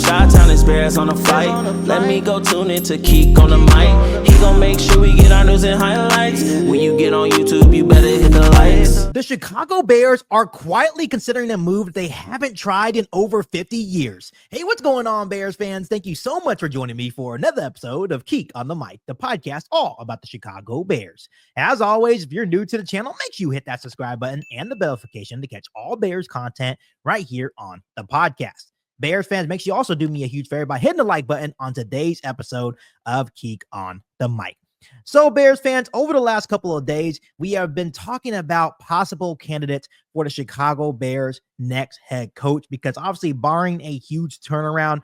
Chi-Town is Bears on the flight. Let me go tune in to Keek on the mic. He gon' make sure we get our news and highlights. When you get on YouTube, you better hit the likes. The Chicago Bears are quietly considering a move they haven't tried in over 50 years. Hey, what's going on, Bears fans? Thank you so much for joining me for another episode of Keek on the Mic, the podcast all about the Chicago Bears. As always, if you're new to the channel, make sure you hit that subscribe button and the bell notification to catch all Bears content right here on the podcast. Bears fans, make sure you also do me a huge favor by hitting the like button on today's episode of Keek on the Mic. So, Bears fans, over the last couple of days, we have been talking about possible candidates for the Chicago Bears' next head coach, because obviously, barring a huge turnaround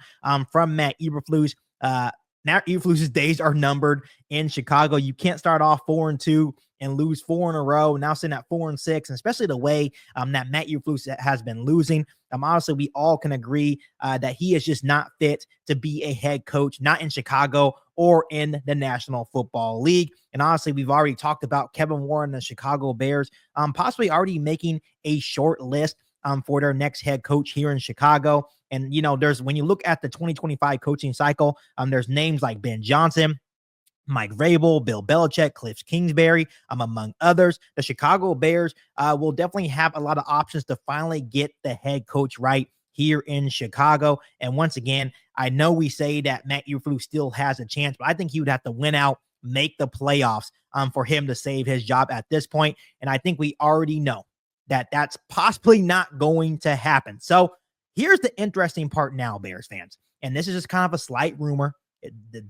from Matt Eberflus, Matt Eberflus's days are numbered in Chicago. You can't start off 4-2 and lose 4 in a row. Now sitting at 4-6, and especially the way that Matt Eberflus has been losing. Honestly, we all can agree that he is just not fit to be a head coach, not in Chicago or in the National Football League. And honestly, we've already talked about Kevin Warren and the Chicago Bears possibly already making a short list for their next head coach here in Chicago. And, you know, when you look at the 2025 coaching cycle, there's names like Ben Johnson, Mike Vrabel, Bill Belichick, Cliff Kingsbury, among others. The Chicago Bears will definitely have a lot of options to finally get the head coach right here in Chicago. And once again, I know we say that Matt Eberflus still has a chance, but I think he would have to win out, make the playoffs for him to save his job at this point. And I think we already know that that's possibly not going to happen. So here's the interesting part now, Bears fans. And this is just kind of a slight rumor.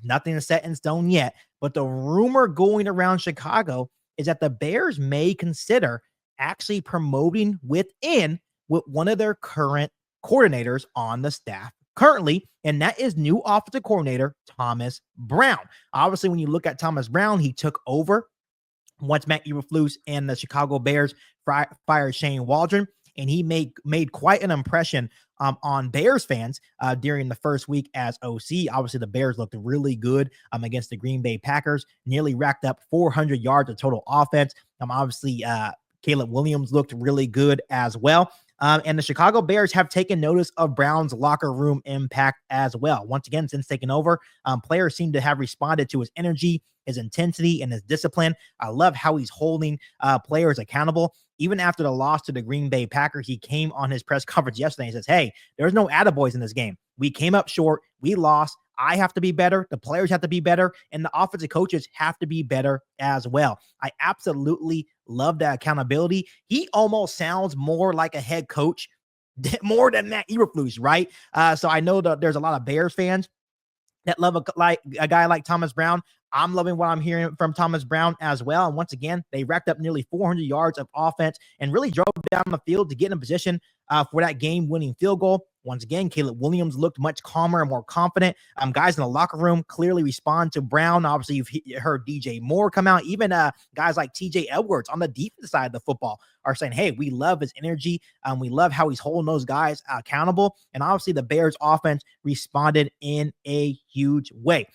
Nothing is set in stone yet, but the rumor going around Chicago is that the Bears may consider actually promoting within with one of their current coordinators on the staff currently, and that is new offensive coordinator Thomas Brown. Obviously, when you look at Thomas Brown, he took over once Matt Eberflus and the Chicago Bears fired Shane Waldron, and he made quite an impression on Bears fans during the first week as OC. Obviously, the Bears looked really good against the Green Bay Packers, nearly racked up 400 yards of total offense. Obviously, Caleb Williams looked really good as well. And the Chicago Bears have taken notice of Brown's locker room impact as well. Once again, since taking over, players seem to have responded to his energy, his intensity, and his discipline. I love how he's holding players accountable. Even after the loss to the Green Bay Packers, he came on his press conference yesterday and says, hey, there's no attaboys in this game. We came up short. We lost. I have to be better. The players have to be better. And the offensive coaches have to be better as well. I absolutely love that accountability. He almost sounds more like a head coach more than Matt Eberflus, right? So I know that there's a lot of Bears fans that love a guy like Thomas Brown. I'm loving what I'm hearing from Thomas Brown as well. And once again, they racked up nearly 400 yards of offense and really drove down the field to get in a position for that game-winning field goal. Once again, Caleb Williams looked much calmer and more confident. Guys in the locker room clearly respond to Brown. Obviously, you've heard DJ Moore come out. Even guys like TJ Edwards on the defensive side of the football are saying, hey, we love his energy. We love how he's holding those guys accountable. And obviously, the Bears offense responded in a huge way.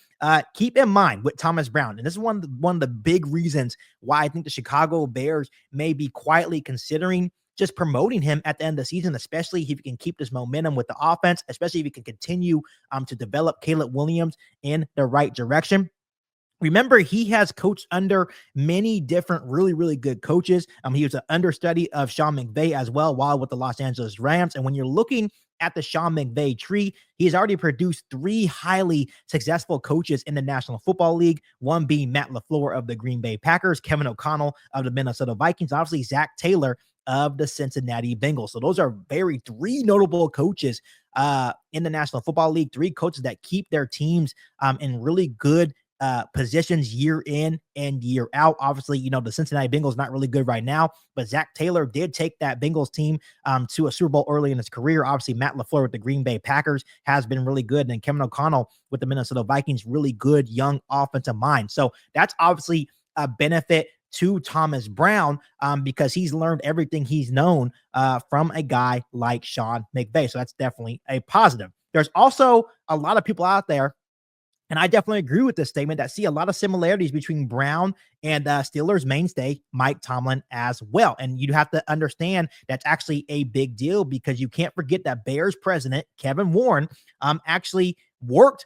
Keep in mind with Thomas Brown, and this is one of the big reasons why I think the Chicago Bears may be quietly considering just promoting him at the end of the season, especially if he can keep this momentum with the offense, especially if he can continue to develop Caleb Williams in the right direction. Remember, he has coached under many different really, really good coaches. He was an understudy of Sean McVay as well while with the Los Angeles Rams. And when you're looking at the Sean McVay tree, he has already produced 3 highly successful coaches in the National Football League, one being Matt LaFleur of the Green Bay Packers, Kevin O'Connell of the Minnesota Vikings, obviously Zach Taylor of the Cincinnati Bengals. So those are 3 notable coaches in the National Football League, 3 coaches that keep their teams in really good positions year in and year out. Obviously, you know, the Cincinnati Bengals not really good right now, but Zach Taylor did take that Bengals team to a Super Bowl early in his career. Obviously, Matt LaFleur with the Green Bay Packers has been really good. And then Kevin O'Connell with the Minnesota Vikings, really good young offensive mind. So that's obviously a benefit to Thomas Brown because he's learned everything he's known from a guy like Sean McVay. So that's definitely a positive. There's also a lot of people out there And I definitely agree with this statement that see a lot of similarities between Brown and Steelers mainstay Mike Tomlin as well. And you have to understand that's actually a big deal because you can't forget that Bears president Kevin Warren actually worked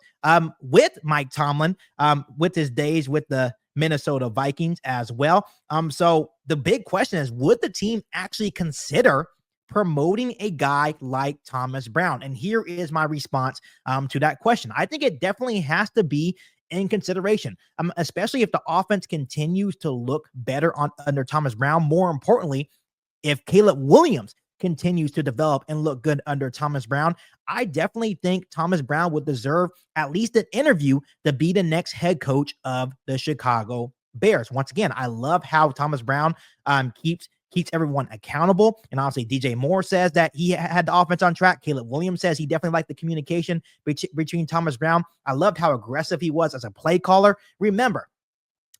with Mike Tomlin with his days with the Minnesota Vikings as well. So the big question is, would the team actually consider promoting a guy like Thomas Brown? And here is my response to that question. I think it definitely has to be in consideration, especially if the offense continues to look better under Thomas Brown. More importantly, if Caleb Williams continues to develop and look good under Thomas Brown, I definitely think Thomas Brown would deserve at least an interview to be the next head coach of the Chicago Bears. Once again, I love how Thomas Brown keeps everyone accountable. And obviously, DJ Moore says that he had the offense on track. Caleb Williams says he definitely liked the communication between Thomas Brown. I loved how aggressive he was as a play caller. Remember,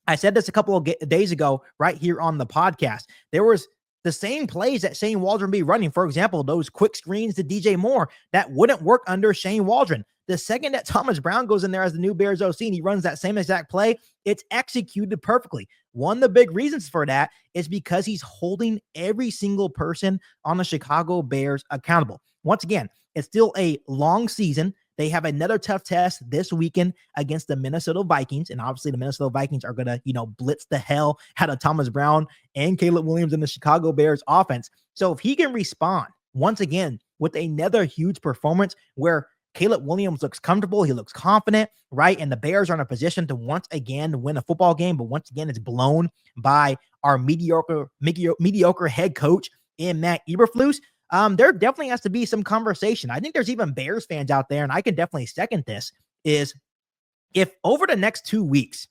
I said this a couple of days ago right here on the podcast. There was the same plays that Shane Waldron be running. For example, those quick screens to DJ Moore that wouldn't work under Shane Waldron. The second that Thomas Brown goes in there as the new Bears OC and he runs that same exact play, it's executed perfectly. One of the big reasons for that is because he's holding every single person on the Chicago Bears accountable. Once again, it's still a long season. They have another tough test this weekend against the Minnesota Vikings. And obviously the Minnesota Vikings are going to, blitz the hell out of Thomas Brown and Caleb Williams in the Chicago Bears offense. So if he can respond once again with another huge performance where Caleb Williams looks comfortable, he looks confident, right? And the Bears are in a position to once again win a football game, but once again, it's blown by our mediocre head coach in Matt Eberflus. There definitely has to be some conversation. I think there's even Bears fans out there, and I can definitely second this, is if over the next 2 weeks,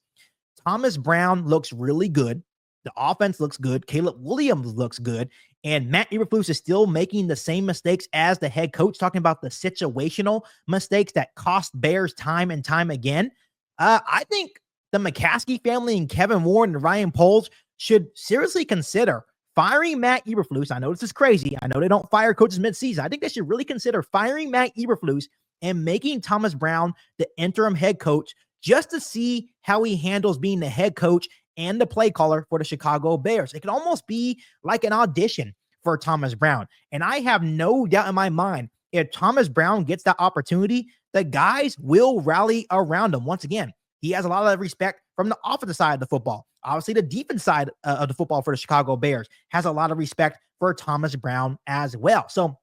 Thomas Brown looks really good, the offense looks good, Caleb Williams looks good, and Matt Eberflus is still making the same mistakes as the head coach, talking about the situational mistakes that cost Bears time and time again. I think the McCaskey family and Kevin Warren and Ryan Poles should seriously consider firing Matt Eberflus. I know this is crazy. I know they don't fire coaches midseason. I think they should really consider firing Matt Eberflus and making Thomas Brown the interim head coach just to see how he handles being the head coach and the play caller for the Chicago Bears. It could almost be like an audition for Thomas Brown. And I have no doubt in my mind, if Thomas Brown gets that opportunity, the guys will rally around him. Once again, he has a lot of respect from the offensive side of the football. Obviously, the defense side of the football for the Chicago Bears has a lot of respect for Thomas Brown as well. So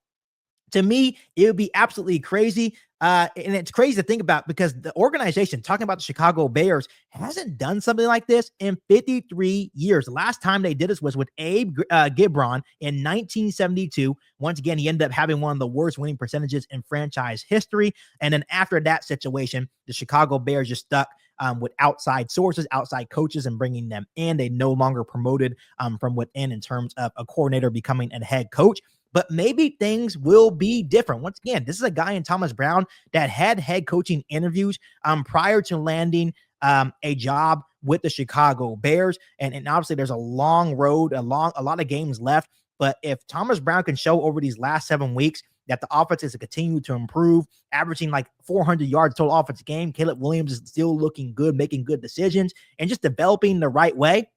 to me, it would be absolutely crazy. And it's crazy to think about because the organization, talking about the Chicago Bears, hasn't done something like this in 53 years. The last time they did this was with Abe Gibron in 1972. Once again, he ended up having one of the worst winning percentages in franchise history. And then after that situation, the Chicago Bears just stuck with outside sources, outside coaches, and bringing them in. They no longer promoted from within in terms of a coordinator becoming a head coach. But maybe things will be different. Once again, this is a guy in Thomas Brown that had head coaching interviews prior to landing a job with the Chicago Bears. And obviously there's a long road, a lot of games left. But if Thomas Brown can show over these last 7 weeks that the offense is continue to improve, averaging like 400 yards total offense game, Caleb Williams is still looking good, making good decisions, and just developing the right way,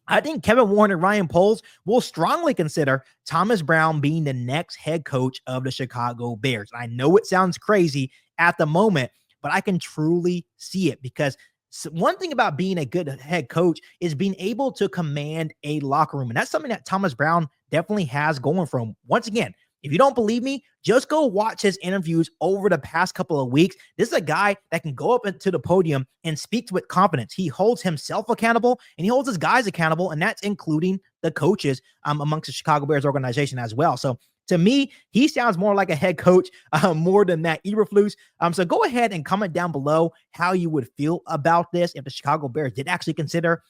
I think Kevin Warren and Ryan Poles will strongly consider Thomas Brown being the next head coach of the Chicago Bears. I know it sounds crazy at the moment, but I can truly see it because one thing about being a good head coach is being able to command a locker room. And that's something that Thomas Brown definitely has going for him. Once again, if you don't believe me, just go watch his interviews over the past couple of weeks. This is a guy that can go up into the podium and speak with confidence. He holds himself accountable and he holds his guys accountable, and that's including the coaches amongst the Chicago Bears organization as well. So to me, he sounds more like a head coach more than Matt Eberflus. So go ahead and comment down below how you would feel about this if the Chicago Bears did actually consider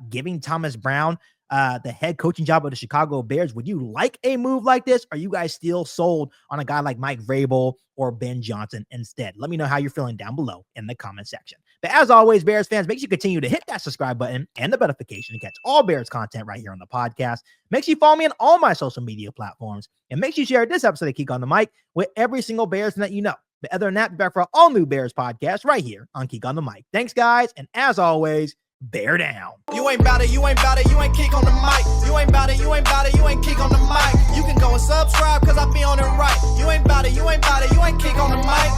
giving Thomas Brown the head coaching job of the Chicago Bears. Would you like a move like this? Are you guys still sold on a guy like Mike Vrabel or Ben Johnson instead? Let me know how you're feeling down below in the comment section. But as always, Bears fans, make sure you continue to hit that subscribe button and the notification to catch all Bears content right here on the podcast. Make sure you follow me on all my social media platforms, and make sure you share this episode of Geek on the Mic with every single Bears that you know. But other than that, be back for an all-new Bears podcast right here on Geek on the Mic. Thanks, guys, and as always, bear down. You ain't bout it, you ain't bout it, you ain't kick on the mic. You ain't bout it, you ain't bout it, you ain't kick on the mic. You can go and subscribe, cause I be on it right. You ain't bout it, you ain't bout it, you ain't kick on the mic.